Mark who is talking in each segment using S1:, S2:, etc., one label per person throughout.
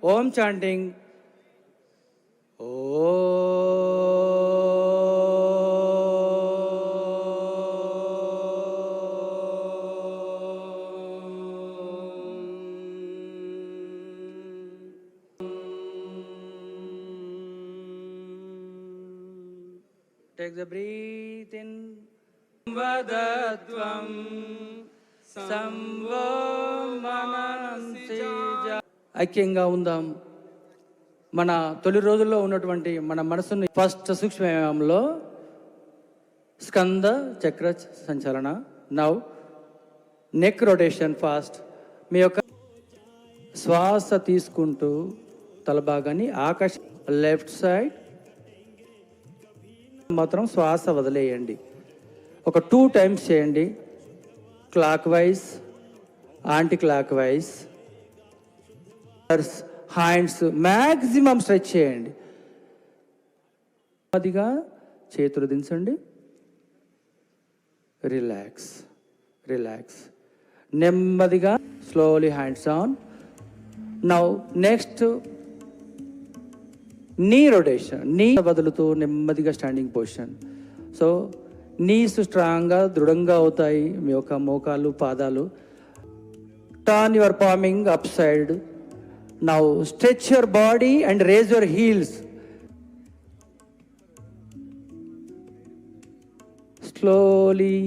S1: Om chanting. Take the breath in. Vadatvam samvo manasija. ఐక్యంగా ఉందాం. మన తొలి రోజుల్లో ఉన్నటువంటి మన మనసుని ఫస్ట్ సూక్ష్మలో స్కంద చక్ర సంచలన, నౌ నెక్ రొటేషన్ ఫాస్ట్. మీ యొక్క శ్వాస తీసుకుంటూ తల భాగాన్ని ఆకాశం లెఫ్ట్ సైడ్ మాత్రం శ్వాస వదిలేయండి. ఒక 2 times చేయండి. Clockwise, anti clockwise. Hands maximum stretch చేయండి. నెమ్మదిగా చేతులు దించండి. Relax relax. నెమ్మదిగా slowly hands on. Now next knee rotation. Knee వదులుతూ నెమ్మదిగా స్టాండింగ్ పొజిషన్. సో నీస్ స్ట్రాంగ్గా దృఢంగా అవుతాయి మీ యొక్క మోకాలు పాదాలు. Turn your palming up side. Now stretch your body and raise your heels. Slowly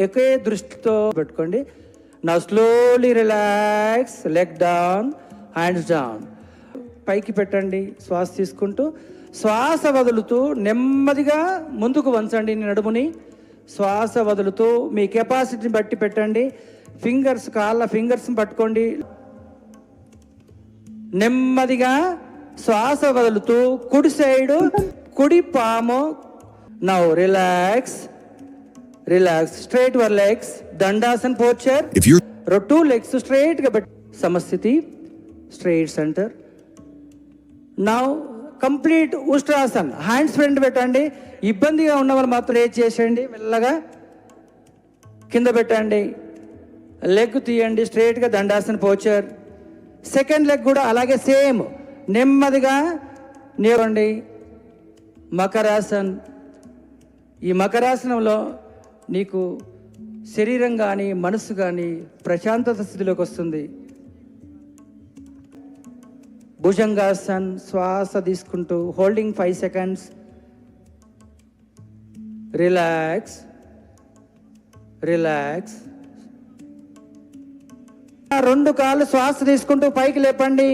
S1: ఒకే దృష్టితో పెట్టుకోండి. Now slowly relax. Leg down, hands down. పైకి పెట్టండి శ్వాస తీసుకుంటూ. శ్వాస వదులుతూ నెమ్మదిగా ముందుకు వంచండి నడుముని. శ్వాస వదులుతూ మీ కెపాసిటీని బట్టి పెట్టండి. ఫింగర్స్, కాళ్ళ ఫింగర్స్ని పట్టుకోండి. నెమ్మదిగా శ్వాస వదులుతూ కుడి సైడు, కుడి palm. Now relax relax. Straight your legs. Dandasan posture. 2 legs స్ట్రైట్గా పెట్టి Samasthiti, straight centre. Now complete Ushtrasan. Hands front పెట్టండి. ఇబ్బందిగా ఉన్న వాళ్ళు మాత్రం ఏది చేసేయండి, మెల్లగా కింద పెట్టండి. లెగ్ తీయండి స్ట్రైట్గా, దండాసన్ పోచర్. సెకండ్ లెగ్ కూడా అలాగే సేమ్ నెమ్మదిగా నిలవండి. మకరాసన్. ఈ మకరాసనంలో నీకు శరీరం కానీ మనసు కానీ ప్రశాంతత స్థితిలోకి వస్తుంది. భుజంగాసన్. శ్వాస తీసుకుంటూ హోల్డింగ్ 5 seconds. Relax relax. 2 కాళ్ళు శ్వాస తీసుకుంటూ పైకి లేపండి.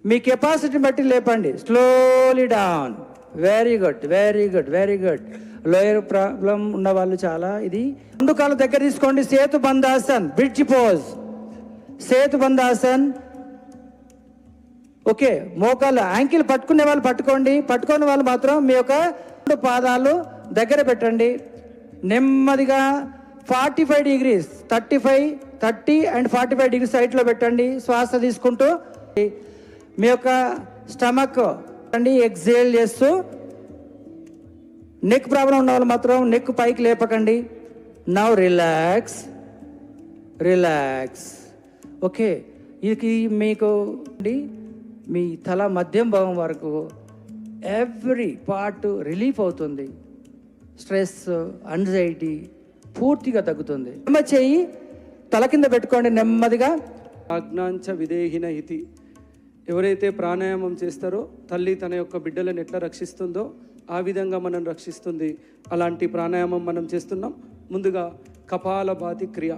S1: మీ కెపాసిటీని బట్టి లేపండి. Slowly down. Very good very good very good. Lower problem ఉన్న వాళ్ళు చాలా ఇది. 2 కాళ్ళ దగ్గర తీసుకోండి. Setu Bandhasan, bridge pose. Setu Bandhasan. Okay, మోకాలు యాంకిల్ పట్టుకునే వాళ్ళు పట్టుకోండి. పట్టుకునే వాళ్ళు మాత్రం మీ యొక్క 2 పాదాలు దగ్గర పెట్టండి. నెమ్మదిగా 45 degrees, 35, 30 and 45 degrees సైడ్లో పెట్టండి. శ్వాస తీసుకుంటూ మీ యొక్క స్టమక్ అండి ఎక్సేల్ చేస్తూ. నెక్ ప్రాబ్లం ఉన్న వాళ్ళు మాత్రం నెక్ పైకి లేపకండి. Now relax relax. ఓకే, ఇది మీకు మీ తల మధ్యం భాగం వరకు ఎవ్రీ పార్ట్ రిలీఫ్ అవుతుంది. స్ట్రెస్, యాంగ్జైటీ పూర్తిగా తగ్గుతుంది. చెయ్యి తల కింద పెట్టుకోండి నెమ్మదిగా.
S2: ఆజ్ఞాంచ విదేహిన ఇతి. ఎవరైతే ప్రాణాయామం చేస్తారో తల్లి తన యొక్క బిడ్డలను ఎట్లా రక్షిస్తుందో ఆ విధంగా మనం రక్షిస్తుంది. అలాంటి ప్రాణాయామం మనం చేస్తున్నాం. ముందుగా కపాలభాతి క్రియ.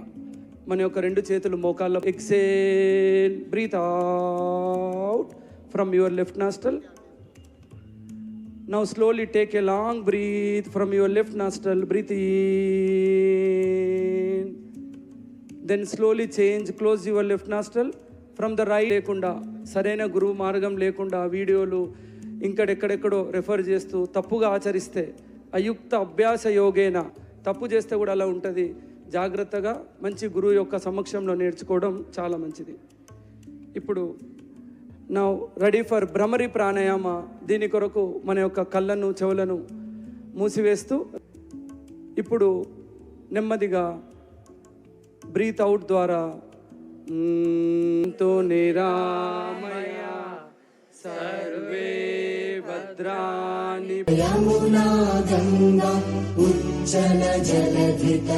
S2: మన యొక్క 2 చేతులు మోకాళ్ళ. Exhale, breathe out from your left nostril. Now slowly take a long breath from your left nostril. Breathe in. Then slowly change, close your left nostril from the right. లేకుండా సరైన గురువు మార్గం లేకుండా వీడియోలు ఇంకడెక్కడెక్కడో రెఫర్ చేస్తూ తప్పుగా ఆచరిస్తే అయుక్త అభ్యాస యోగేన, తప్పు చేస్తే కూడా అలా ఉంటుంది. జాగ్రత్తగా మంచి గురువు యొక్క సమక్షంలో నేర్చుకోవడం చాలా మంచిది. ఇప్పుడు నా రెడీ ఫర్ భ్రమరి ప్రాణాయామ. దీని కొరకు మన యొక్క కళ్ళను చెవులను మూసివేస్తూ ఇప్పుడు నెమ్మదిగా బ్రీత్ అవుట్ ద్వారా తో నిరామయ సర్వే భద్రాని
S3: యమునా గంగా ఉజ్జల జలధిత